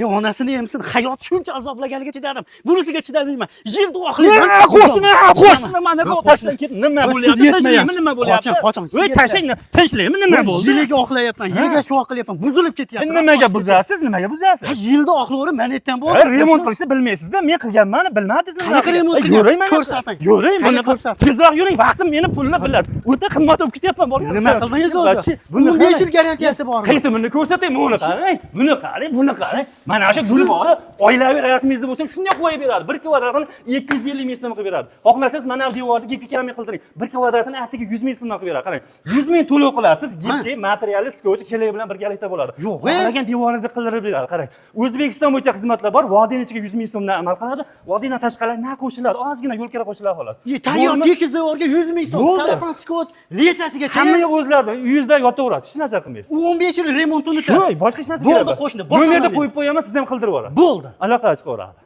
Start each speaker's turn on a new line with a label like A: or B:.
A: Onasini emsin, hayot shuncha azoblaganiga chidadim. Bunisiga chidolmayman. Yilda oxlayman.
B: Qo'shni mana tashlang ket. Nima bo'lyapti? Nima bo'lyapti?
A: Qoching.
B: Voy tashlang, tinchlikmi? Nima bo'ldi?
A: Yiliga oxlayapman, yilga shu qilyapman, buzilib ketyapti.
B: Nimaga buzasiz? Nimaga buzasiz?
A: Yilda oxlayverib, men aytgan bo'ldi.
B: Remont qilishni bilmaysizda, men qilganman, bilmadingizmi?
A: Qanaqa remont
B: Yuring mana.
A: ko'rsating.
B: Yuring mana
A: ko'rsating.
B: Tezroq yuring, vaqtim meni pulni bilasiz. O'ta qimmat bo'lib ketyapman, boryapman.
A: Nima qildingiz o'zi? 15 yil garantiyasi bor.
B: Qaysi buni ko'rsatay, buni qarang. Buni qarang. Mana shu gul bor, oilaviy rasmingizni bo'lsa, shunday qo'yib beradi. 1 kvadratini 250 ming so'm qilib beradi. Xohlasangiz mana bu devorni gipikami qildiring. 1 kvadratini atiga 100 ming so'mdan qilib beradi. Qarang. 100 ming to'lov qilasiz, gipki, materiali, skotch kerak bilan birgalikda bo'ladi. Xohlagan devoringizni qildirib beradi. Qarang. O'zbekiston bo'yicha xizmatlar bor. Vodiyning ichiga 100 ming so'mdan amal qiladi. Vodiydan tashqari na qo'shiladi. Ozgina yo'l kira qo'shiladi xolos.
A: Tayyor tekis devorga 100 ming so'm, salafan skotch, lesasiga
B: hamma o'zlarida uyingizda yotaverasiz. Hech narsa qilmaysiz.
A: 15 yil remontini
B: Shu, boshqa hech narsa
A: bo'ldi qo'shni.
B: Bu yerda qo'yib qo'yaman, siz ham qildirib olasiz.
A: Bo'ldi.
B: Aloqa chiqaveradi.